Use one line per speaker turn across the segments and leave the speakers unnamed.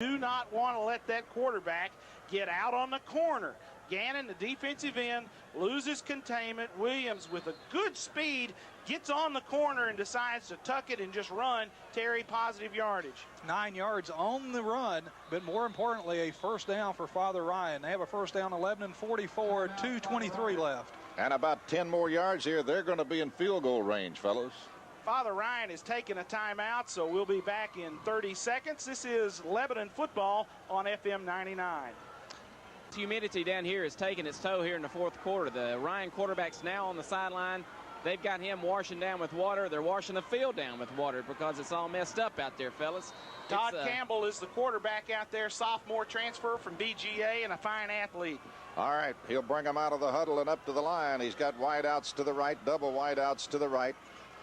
Do not want to let that quarterback get out on the corner. Gannon, the defensive end, loses containment. Williams, with a good speed, gets on the corner and decides to tuck it and just run. Terry, positive yardage.
9 yards on the run, but more importantly, a first down for FatherRyan. They have a first down, 11-44, 2:23 left.
And about 10 more yards here. They're going to be in field goal range, fellas.
FatherRyan is taking a timeout, so we'll be back in 30 seconds. This is Lebanon football on FM 99.
Humidity down here is taking its toll here in the fourth quarter. The Ryan quarterback's now on the sideline. They've got him washing down with water. They're washing the field down with water because it's all messed up out there, fellas.
Todd Campbell is the quarterback out there, sophomore transfer from BGA and a fine athlete.
All right, he'll bring him out of the huddle and up to the line. He's got wideouts to the right, double wideouts to the right.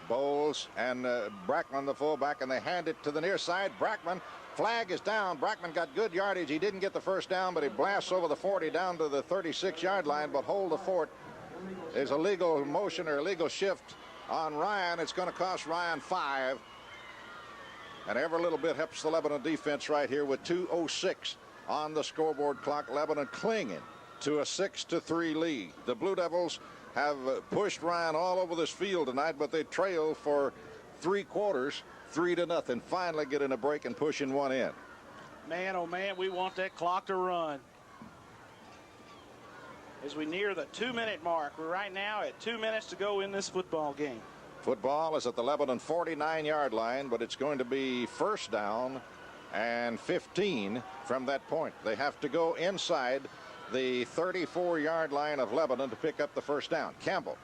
Bowles and Brackman, the fullback, and they hand it to the near side. Brackman, flag is down. Brackman got good yardage. He didn't get the first down, but he blasts over the 40 down to the 36-yard line, but hold the fort. There's a legal motion or a legal shift on Ryan. It's going to cost Ryan 5. And every little bit helps the Lebanon defense right here with 2:06 on the scoreboard clock. Lebanon clinging to a 6-3 lead. The Blue Devils have pushed Ryan all over this field tonight, but they trail for 3 quarters, 3-0. Finally getting a break and pushing one in.
Man, oh man, we want that clock to run. As we near the 2-minute mark, we're right now at 2 minutes to go in this football game.
Football is at the Lebanon 49-yard line, but it's going to be first down and 15 from that point. They have to go inside the 34-yard line of Lebanon to pick up the first down. Campbell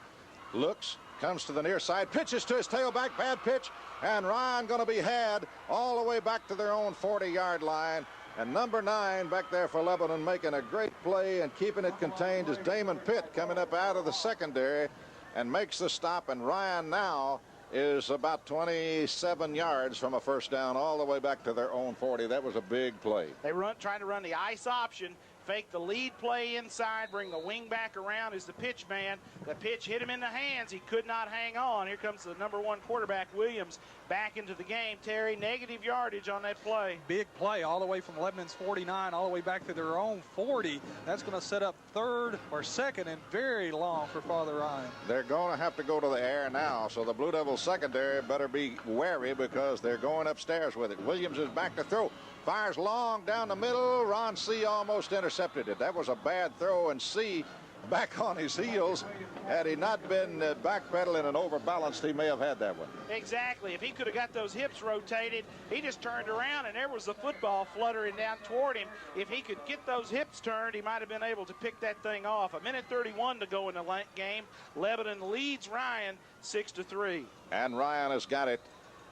looks, comes to the near side, pitches to his tailback, bad pitch, and Ryan going to be had all the way back to their own 40-yard line. And number 9 back there for Lebanon making a great play and keeping it contained is Damon Pitt coming up out of the secondary and makes the stop. And Ryan now is about 27 yards from a first down all the way back to their own 40. That was a big play.
They trying to run the ice option, fake the lead play inside, bring the wing back around as the pitch man. The pitch hit him in the hands. He could not hang on. Here comes the number 1 quarterback, Williams, back into the game. Terry, negative yardage on that play.
Big play all the way from Lebanon's 49 all the way back to their own 40. That's going to set up third or second and very long for FatherRyan.
They're going to have to go to the air now, so the Blue Devils secondary better be wary because they're going upstairs with it. Williams is back to throw. Fires long down the middle. Ron C. almost intercepted it. That was a bad throw, and C. back on his heels. Had he not been backpedaling and overbalanced, he may have had that one.
Exactly. If he could have got those hips rotated, he just turned around, and there was the football fluttering down toward him. If he could get those hips turned, he might have been able to pick that thing off. 1:31 to go in the game. Lebanon leads Ryan 6-3.
And Ryan has got it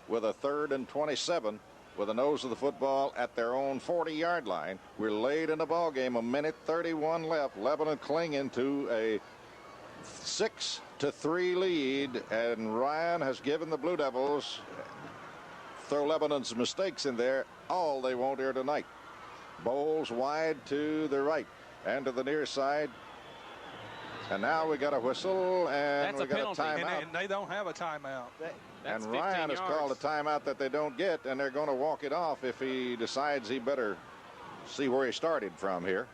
with a 3rd and 27. With the nose of the football at their own 40-yard line. We're late in the ball game. 1:31 left. Lebanon clinging to a 6-3 lead, and Ryan has given the Blue Devils, throw Lebanon's mistakes in there, all they want here tonight. Bowles wide to the right and to the near side. And now we got a whistle, and we got a timeout.
And they don't have a timeout.
And Ryan has called a timeout that they don't get, and they're going to walk it off if he decides he better see where he started from here.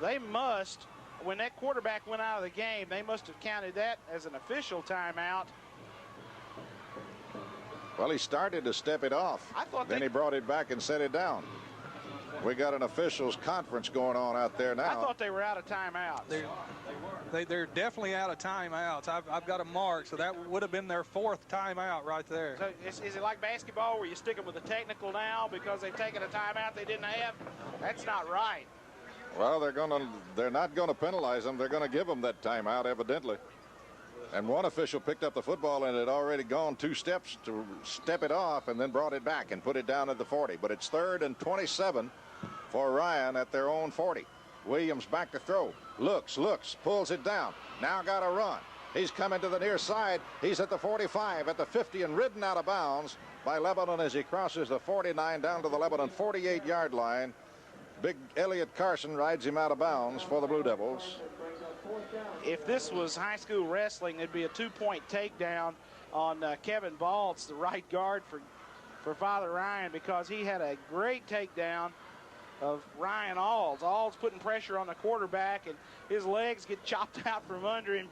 They must, when that quarterback went out of the game, they must have counted that as an official timeout.
Well, he started to step it off. Then he brought it back and set it down. We got an officials conference going on out there now.
I thought they were out of timeouts.
They're definitely out of timeouts. I've got a mark, so that would have been their 4th timeout right there.
So is it like basketball where you stick them with a technical now because they've taken a timeout they didn't have? That's not right.
Well, they're not going to penalize them. They're going to give them that timeout, evidently. And one official picked up the football and had already gone 2 steps to step it off and then brought it back and put it down at the 40. But it's 3rd and 27 for Ryan at their own 40. Williams back to throw. Looks, pulls it down. Now got to run. He's coming to the near side. He's at the 45, at the 50, and ridden out of bounds by Lebanon as he crosses the 49 down to the Lebanon 48-yard line. Big Elliott Carson rides him out of bounds for the Blue Devils.
If this was high school wrestling, it'd be a 2-point takedown on Kevin Baltz, the right guard for FatherRyan, because he had a great takedown Ryan Alls. Alls putting pressure on the quarterback, and his legs get chopped out from under him,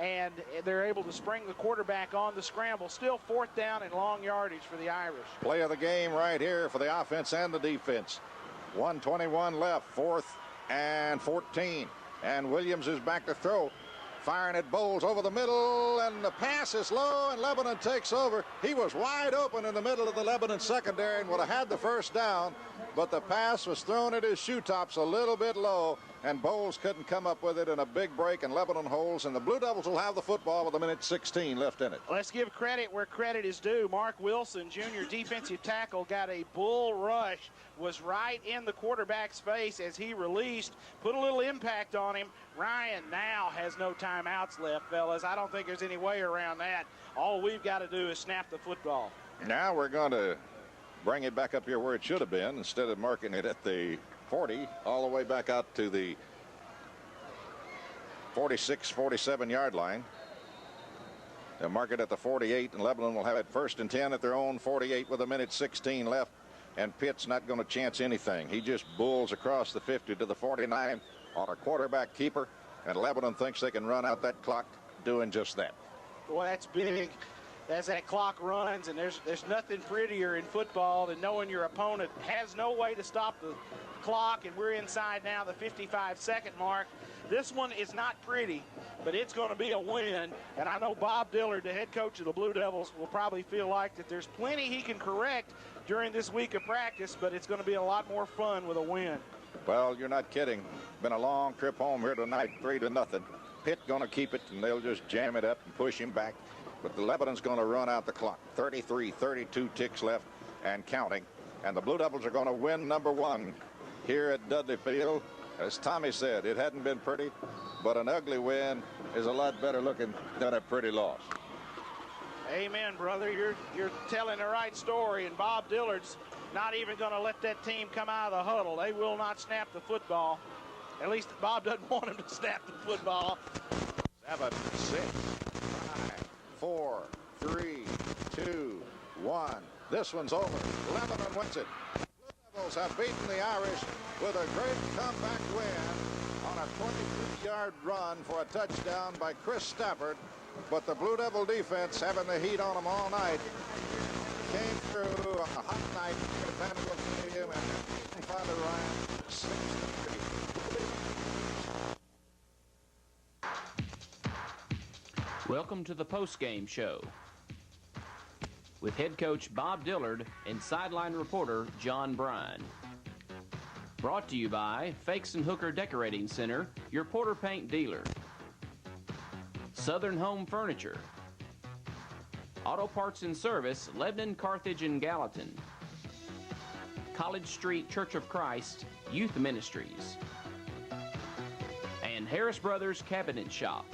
and they're able to spring the quarterback on the scramble. Still 4th down and long yardage for the Irish.
Play of the game right here for the offense and the defense. 1:21 left, 4th and 14. And Williams is back to throw. Firing at Bowles over the middle, and the pass is low, and Lebanon takes over. He was wide open in the middle of the Lebanon secondary and would have had the first down, but the pass was thrown at his shoe tops a little bit low, and Bowles couldn't come up with it in a big break, and Lebanon holds, and the Blue Devils will have the football with 1:16 left in it.
Let's give credit where credit is due. Mark Wilson, junior defensive tackle, got a bull rush, was right in the quarterback's face as he released, put a little impact on him. Ryan now has no timeouts left, fellas. I don't think there's any way around that. All we've got to do is snap the football.
Now we're going to bring it back up here where it should have been, instead of marking it at the 40, all the way back out to the 46, 47-yard line. They'll mark it at the 48, and Lebanon will have it 1st and 10 at their own 48 with 1:16 left. And Pitt's not going to chance anything. He just bulls across the 50 to the 49 on a quarterback keeper, and Lebanon thinks they can run out that clock doing just that.
Well, that's big. As that clock runs, and there's nothing prettier in football than knowing your opponent has no way to stop the clock, and we're inside now the 55-second mark. This one is not pretty, but it's going to be a win, and I know Bob Dillard, the head coach of the Blue Devils, will probably feel like that there's plenty he can correct during this week of practice, but it's going to be a lot more fun with a win.
Well, you're not kidding. Been a long trip home here tonight, 3-0. Pitt going to keep it, and they'll just jam it up and push him back. But the Lebanon's going to run out the clock. 33, 32 ticks left and counting. And the Blue Devils are going to win number 1 here at Dudley Field. As Tommy said, it hadn't been pretty, but an ugly win is a lot better looking than a pretty loss.
Amen, brother. You're telling the right story, and Bob Dillard's not even going to let that team come out of the huddle. They will not snap the football. At least Bob doesn't want him to snap the football.
7, 6, 5, 4, 3, 2, 1. This one's over. Lebanon wins it. Blue Devils have beaten the Irish with a great comeback win on a 22-yard run for a touchdown by Chris Stafford. But the Blue Devil defense, having the heat on them all night, came through on a hot night at Vanderbilt Stadium and FatherRyan 6-3.
Welcome to the postgame show with head coach Bob Dillard and sideline reporter John Bryan. Brought to you by Fakes and Hooker Decorating Center, your Porter Paint dealer. Southern Home Furniture. Auto Parts and Service, Lebanon, Carthage, and Gallatin. College Street Church of Christ Youth Ministries. And Harris Brothers Cabinet Shop.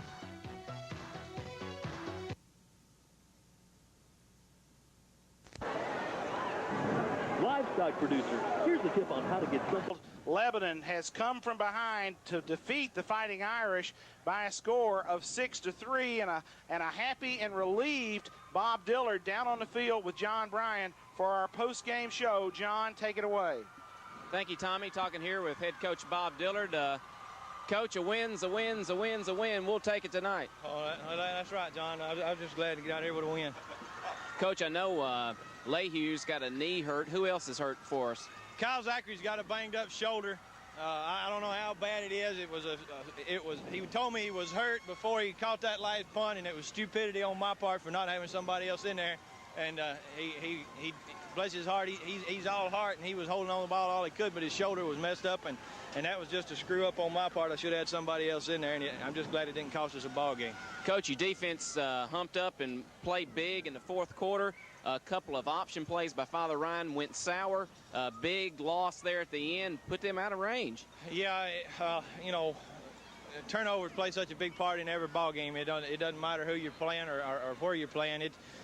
Livestock producer, here's a tip on how to get simple.
Lebanon has come from behind to defeat the Fighting Irish by a score of 6-3, and a happy and relieved Bob Dillard down on the field with John Bryan for our post-game show. John, take it away.
Thank you, Tommy. Talking here with head coach Bob Dillard. Coach, a win's a win's a win's a win. We'll take it tonight.
Oh, that's right, John. I'm just glad to get out here with a win.
Coach, I know Leahue's got a knee hurt. Who else is hurt for us?
Kyle Zachary's got a banged-up shoulder. I don't know how bad it is. He told me he was hurt before he caught that last punt, and it was stupidity on my part for not having somebody else in there. And he bless his heart, he's all heart, and he was holding on the ball all he could, but his shoulder was messed up, and that was just a screw up on my part. I should have had somebody else in there, and I'm just glad it didn't cost us a ball game.
Coach, your defense humped up and played big in the fourth quarter. A couple of option plays by FatherRyan went sour. A big loss there at the end, put them out of range.
Yeah, you know, turnovers play such a big part in every ball game. It doesn't matter who you're playing or where you're playing.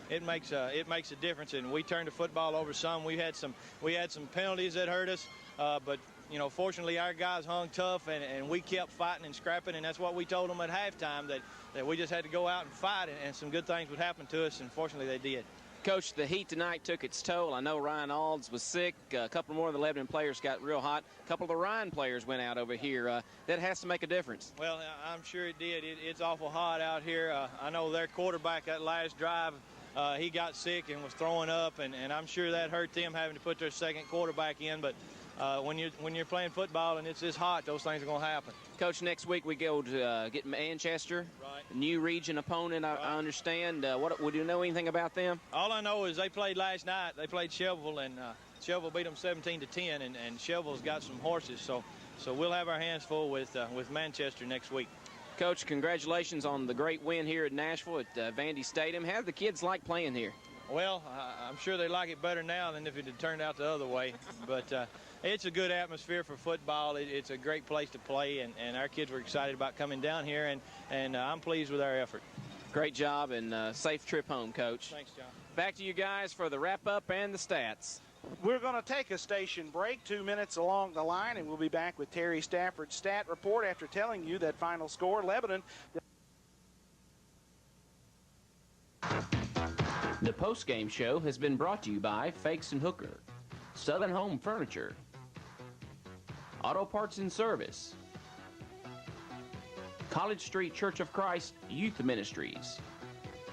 It makes a difference. And we turned the football over some. We had some penalties that hurt us, but you know, fortunately our guys hung tough and we kept fighting and scrapping, and that's what we told them at halftime, that we just had to go out and fight, and some good things would happen to us, and fortunately they did.
Coach, the heat tonight took its toll. I know Ryan Alds was sick. A couple more of the Lebanon players got real hot. A couple of the Ryan players went out over here. That has to make a difference.
Well, I'm sure it did. It's awful hot out here. I know their quarterback, that last drive, he got sick and was throwing up, and I'm sure that hurt them having to put their second quarterback in. But when you're playing football and it's this hot, those things are going to happen.
Coach, next week we go to get Manchester,
right.
New region opponent, I understand. Would you know anything about them?
All I know is they played last night. They played Shelbyville, and Shelbyville beat them 17-10, and Shelbyville's got some horses. So we'll have our hands full with Manchester next week.
Coach, congratulations on the great win here at Nashville at Vandy Stadium. How do the kids like playing here?
Well, I'm sure they like it better now than if it had turned out the other way. But it's a good atmosphere for football. It's a great place to play, and our kids were excited about coming down here, and I'm pleased with our effort.
Great job, and safe trip home, Coach.
Thanks, John.
Back to you guys for the wrap-up and the stats.
We're going to take a station break, 2 minutes along the line, and we'll be back with Terry Stafford's stat report after telling you that final score, Lebanon.
The post-game show has been brought to you by Fakes and Hooker, Southern Home Furniture, Auto Parts and Service, College Street Church of Christ Youth Ministries,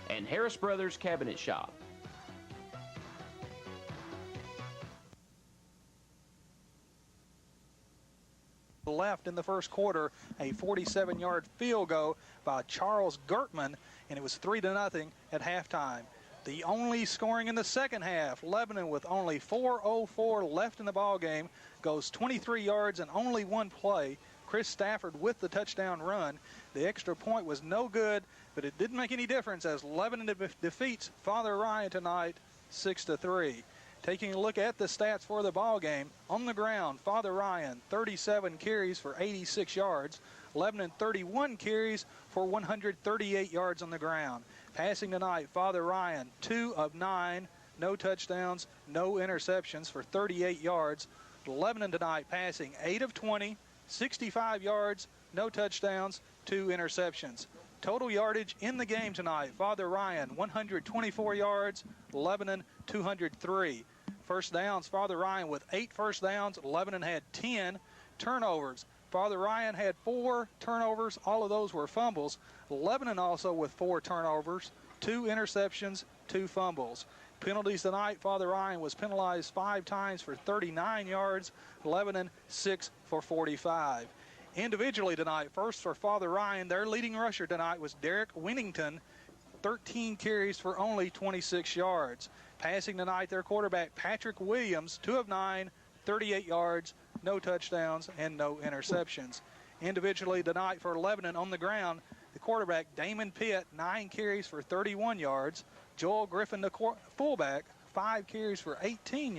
and Harris Brothers Cabinet Shop.
Left in the first quarter, a 47-yard field goal by Charles Gertman, and it was 3-0 at halftime. The only scoring in the second half, Lebanon with only 4:04 left in the ball game, goes 23 yards and only one play. Chris Stafford with the touchdown run. The extra point was no good, but it didn't make any difference as Lebanon defeats FatherRyan tonight 6-3. Taking a look at the stats for the ball game, on the ground, FatherRyan 37 carries for 86 yards. Lebanon 31 carries for 138 yards on the ground. Passing tonight, FatherRyan 2 of 9, no touchdowns, no interceptions for 38 yards. Lebanon tonight passing 8 of 20, 65 yards, no touchdowns, 2 interceptions. Total yardage in the game tonight, FatherRyan 124 yards, Lebanon 203. First downs, FatherRyan with 8 first downs, Lebanon had 10 turnovers. FatherRyan had 4 turnovers, all of those were fumbles. Lebanon also with 4 turnovers, 2 interceptions, 2 fumbles. Penalties tonight, FatherRyan was penalized 5 times for 39 yards, Lebanon 6 for 45. Individually tonight, first for FatherRyan, their leading rusher tonight was Derek Winnington, 13 carries for only 26 yards. Passing tonight, their quarterback Patrick Williams, 2 of 9, 38 yards, no touchdowns, and no interceptions. Individually tonight for Lebanon on the ground, the quarterback Damon Pitt, 9 carries for 31 yards. Joel Griffin, the fullback, 5 carries for 18 yards.